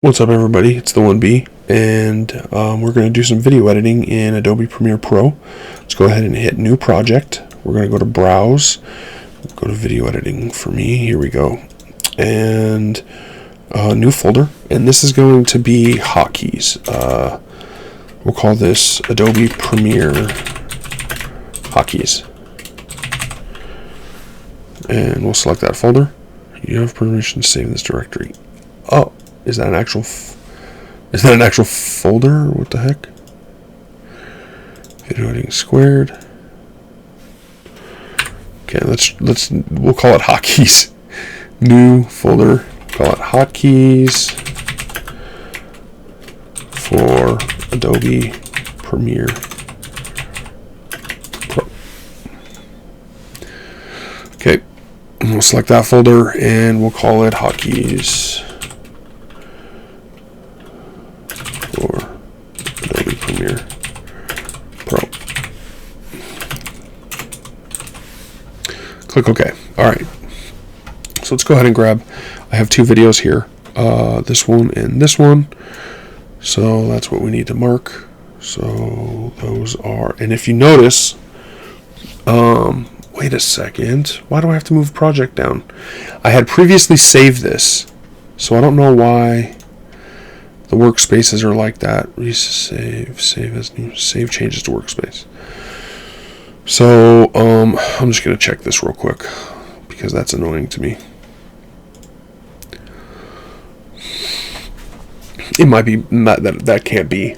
What's up, everybody? It's the 1B, and we're going to do some video editing in Adobe Premiere Pro. Let's go ahead and hit New Project. We're going to go to Browse, go to Video Editing for me. Here we go. And new folder, and this is going to be hotkeys. We'll call this Adobe Premiere Hotkeys. And we'll select that folder. You have permission to save this directory. Oh. Is that an actual folder? What the heck? Video editing squared. Okay, we'll call it hotkeys. New folder. Call it hotkeys for Adobe Premiere Pro. Okay, and we'll select that folder and we'll call it hotkeys for Adobe Premiere Pro. Click OK. Alright. So let's go ahead and grab, I have two videos here. This one and this one. So that's what we need to mark. So those are, and if you notice, wait a second. Why do I have to move project down? I had previously saved this, so I don't know why the workspaces are like that. Save as new, save changes to workspace. So I'm just gonna check this real quick because that's annoying to me. It might be not that can't be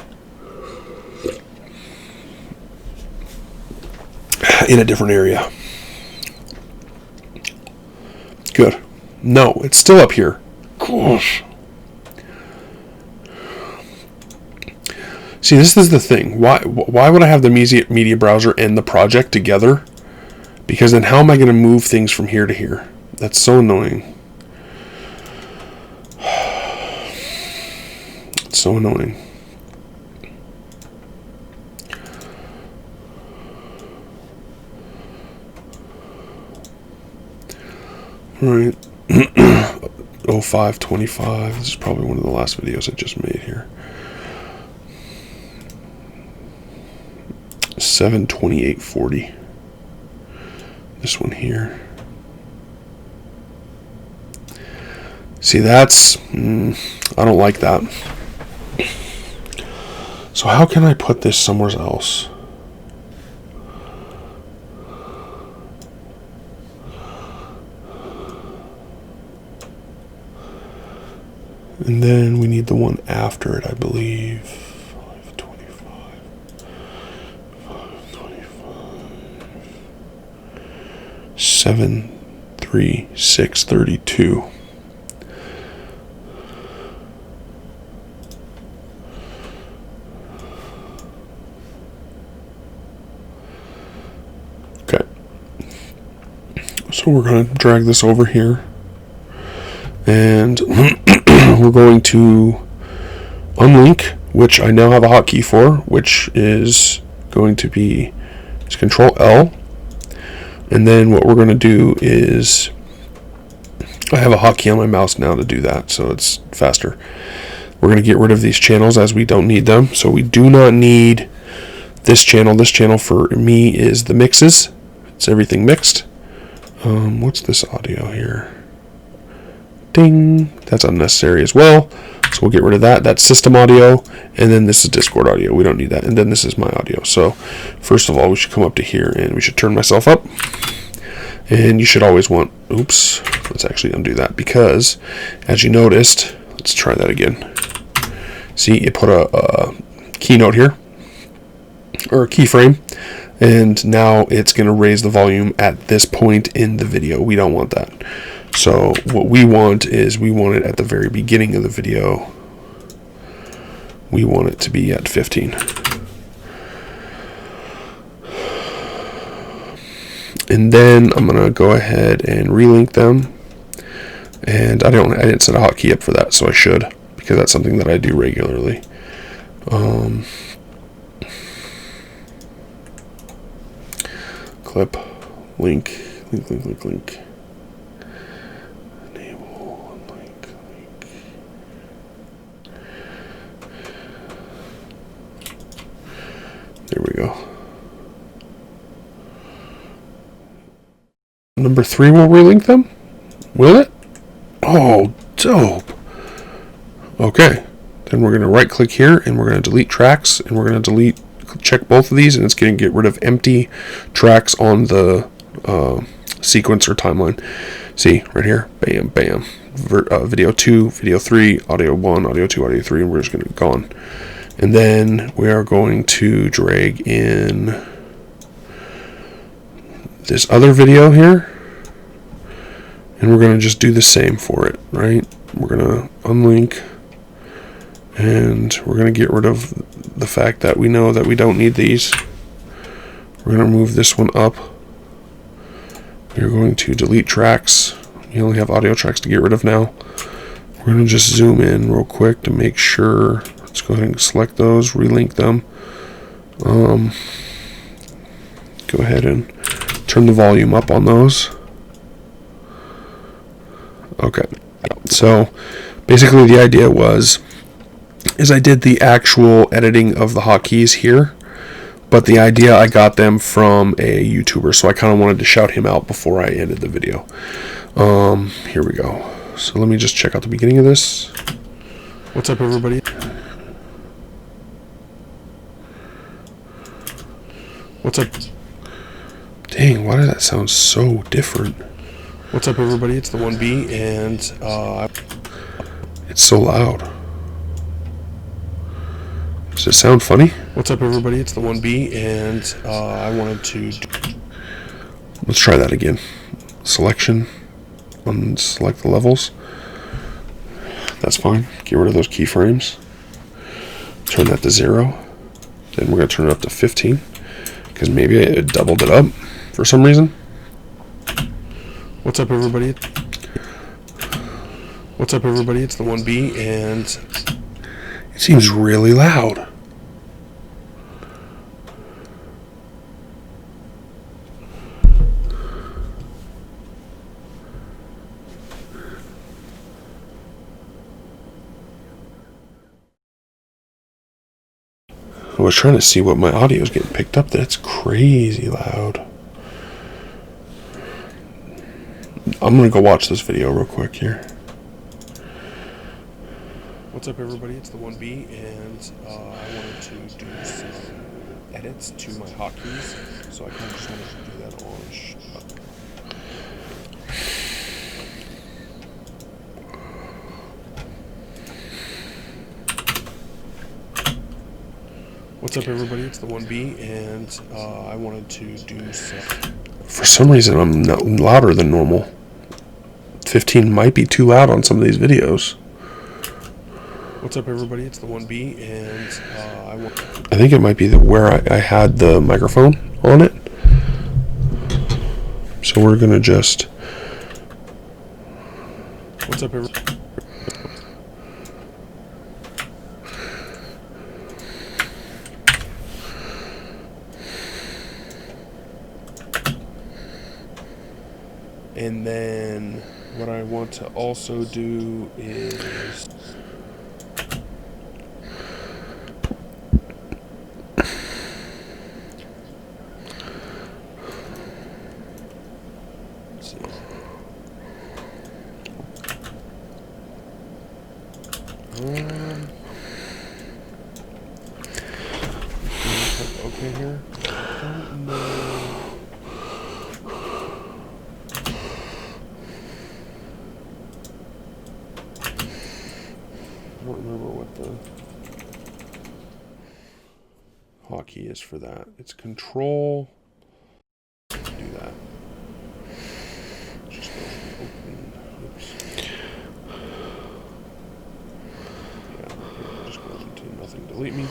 in a different area. Good. No, it's still up here. Gosh. See, this is the thing. Why would I have the media browser and the project together? Because then how am I going to move things from here to here? That's so annoying. It's so annoying. All right. 0525. This is probably one of the last videos I just made here. 72840. This one here. See, that's I don't like that. So how can I put this somewhere else? And then we need the one after it, I believe. 73632. Okay. So we're going to drag this over here. And we're going to unlink, which I now have a hotkey for, which is going to be Control L. And then what we're going to do is, I have a hotkey on my mouse now to do that, so it's faster. We're going to get rid of these channels as we don't need them. So we do not need this channel. This channel for me is the mixes. It's everything mixed. What's this audio here? Ding. That's unnecessary as well. So we'll get rid of that. That's system audio. And then this is Discord audio. We don't need that. And then this is my audio. So first of all, we should come up to here and we should turn myself up. And you should always want, oops, let's actually undo that, because as you noticed, let's try that again. See, it put a keynote here, or a keyframe, and now it's going to raise the volume at this point in the video. We don't want that. So what we want is, we want it at the very beginning of the video. We want it to be at 15. And then I'm going to go ahead and relink them. And I didn't set a hotkey up for that, so I should, because that's something that I do regularly. Clip, link. Enable, link. There we go. Number 3 will relink them? Will it? Oh, dope. Okay. Then we're going to right click here and we're going to delete tracks and we're going to check both of these, and it's going to get rid of empty tracks on the sequence or timeline. See, right here, bam, bam. Video 2, video 3, audio 1, audio 2, audio 3, and we're just going to gone. And then we are going to drag in this other video here, and we're going to just do the same for it, right? We're going to unlink, and we're going to get rid of the fact that we know that we don't need these. We're going to move this one up. We're going to delete tracks. You only have audio tracks to get rid of now. We're going to just zoom in real quick to make sure. Let's go ahead and select those, relink them. Go ahead and turn the volume up on those. Okay, so basically the idea is I did the actual editing of the hotkeys here, but the idea I got them from a YouTuber, so I kind of wanted to shout him out before I ended the video. Here we go. So let me just check out the beginning of this. What's up, everybody? What's up? Dang, why does that sound so different? What's up, everybody? It's the 1B, and it's so loud. Does it sound funny? What's up, everybody? It's the 1B, and I wanted to... Let's try that again. Selection. Unselect the levels. That's fine. Get rid of those keyframes. Turn that to 0. Then we're going to turn it up to 15, because maybe it doubled it up for some reason. What's up, everybody? What's up, everybody? It's the 1B, and it seems really loud. I was trying to see what my audio is getting picked up. That's crazy loud. I'm going to go watch this video real quick here. What's up, everybody? It's the 1B, and I wanted to do some edits to my hotkeys, so I kind of just wanted to do that on What's up, everybody? It's the 1B, and I wanted to do some... For some reason, I'm not louder than normal. 15 might be too loud on some of these videos. What's up, everybody? It's the 1B, and I think it might be where I had the microphone on it. So we're gonna just... What's up, everybody? And then what I want to also do is... Let's see. Okay here. I don't know. I don't remember what the hotkey is for that. It's Control. Do that. Just go open. Oops. Yeah, here, just goes into nothing. Delete me.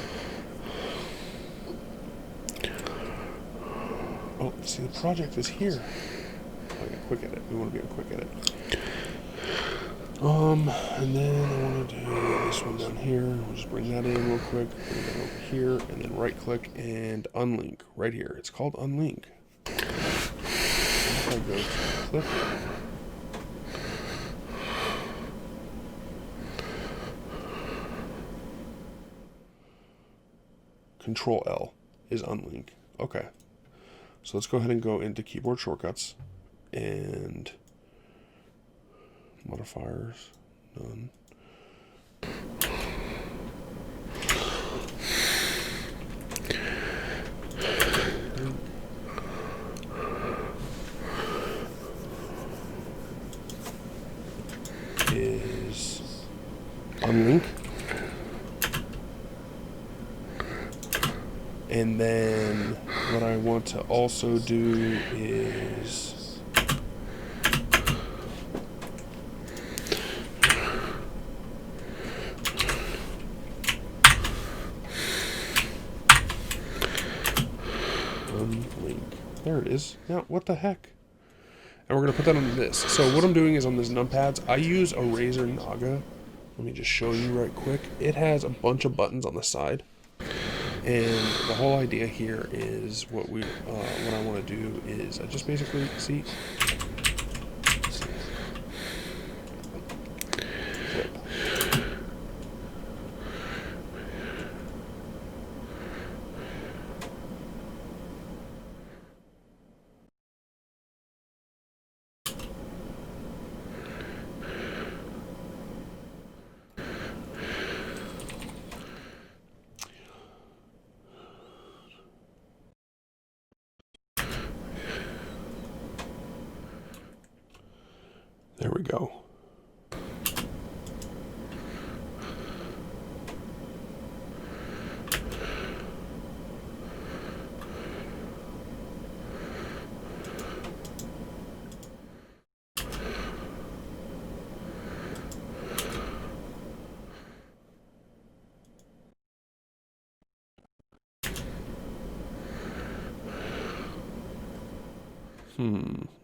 Oh, see, the project is here. Oh, yeah, quick edit. We want to be on quick edit. And then I want to do this one down here. We'll just bring that in real quick. Bring that over here, and then right click and unlink right here. It's called unlink. If I go to clip, Control L. is unlink. Okay. So let's go ahead and go into keyboard shortcuts and modifiers, none. Is unlink. And then what I want to also do is unlink. There it is. Now, what the heck? And we're going to put that on this. So what I'm doing is on these numpads, I use a Razer Naga. Let me just show you right quick. It has a bunch of buttons on the side. And the whole idea here is what I want to do is I just basically see. Flip. There we go.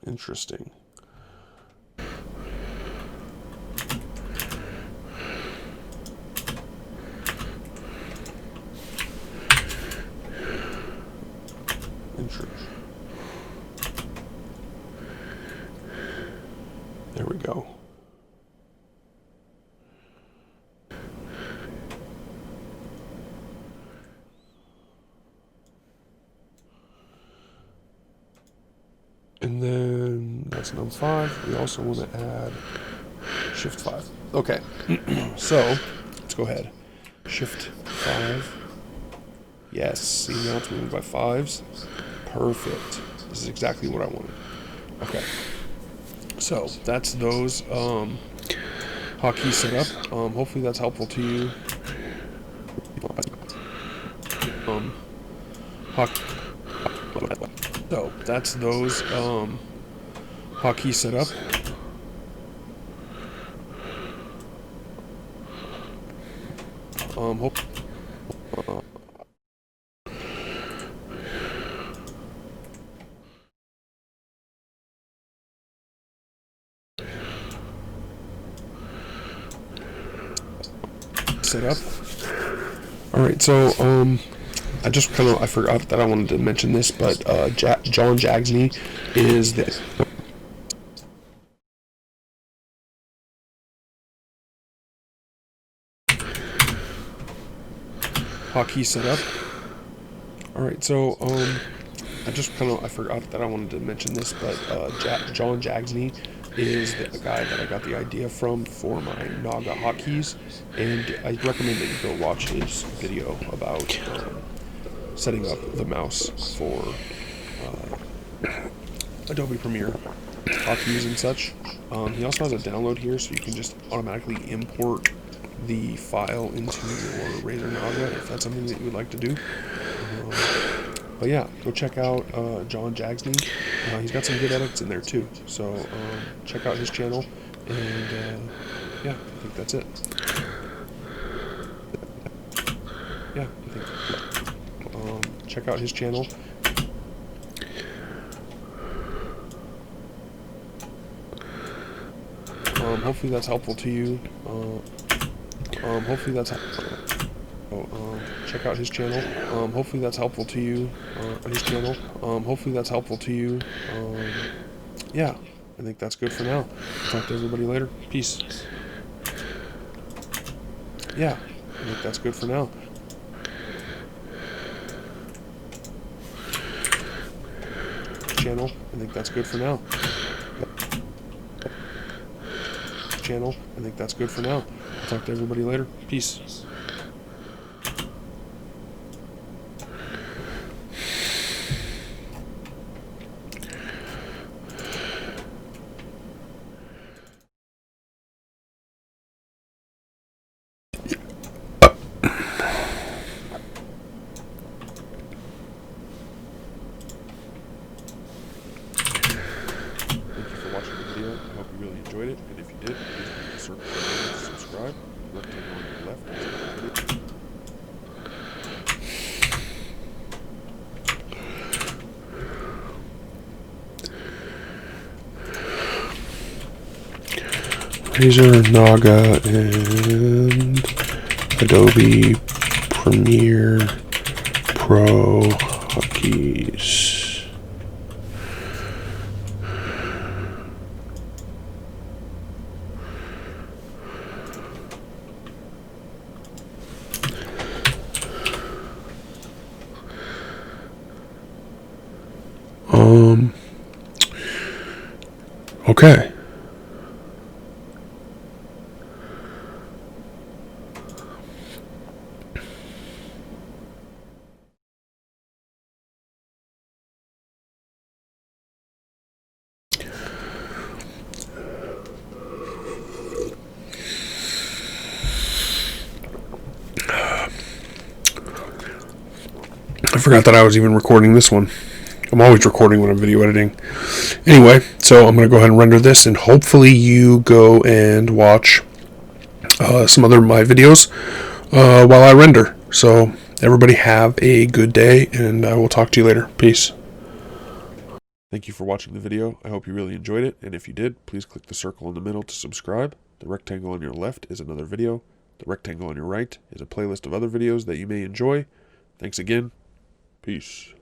Interesting. There we go. And then that's num 5. We also want to add shift 5. Okay. So let's go ahead. Shift 5. Yes. See, now it's moving by 5s. Perfect. This is exactly what I wanted. Okay. So that's those hotkey setup. Hopefully that's helpful to you. So that's those hotkey setup. Setup. All right, so I forgot that I wanted to mention this, but John Jagsney is the hotkey setup. All right, so I forgot that I wanted to mention this, but John Jagsney is the guy that I got the idea from for my Naga hotkeys, and I recommend that you go watch his video about setting up the mouse for Adobe Premiere hotkeys and such. He also has a download here, so you can just automatically import the file into your Razer Naga if that's something that you would like to do. But yeah, go check out John Jagsney. He's got some good edits in there too. So check out his channel, and yeah, I think that's it. Yeah, I think. Check out his channel. Hopefully that's helpful to you. Hopefully that's helpful. Check out his channel. Hopefully that's helpful to you. Hopefully that's helpful to you. Yeah, I think that's good for now. Talk to everybody later. Peace. Yeah, I think that's good for now. channel. I think that's good for now. Channel. I think that's good for now. I'll talk to everybody later. Peace. Watching the video. I hope you really enjoyed it, and if you did, please click the circle below to subscribe. The rectangle on your left is Razer, Naga, and Adobe Premiere Pro hotkeys. Okay. I forgot that I was even recording this one. I'm always recording when I'm video editing. Anyway, so I'm going to go ahead and render this, and hopefully you go and watch some other of my videos while I render. So everybody have a good day, and I will talk to you later. Peace. Thank you for watching the video. I hope you really enjoyed it, and if you did, please click the circle in the middle to subscribe. The rectangle on your left is another video. The rectangle on your right is a playlist of other videos that you may enjoy. Thanks again. Peace.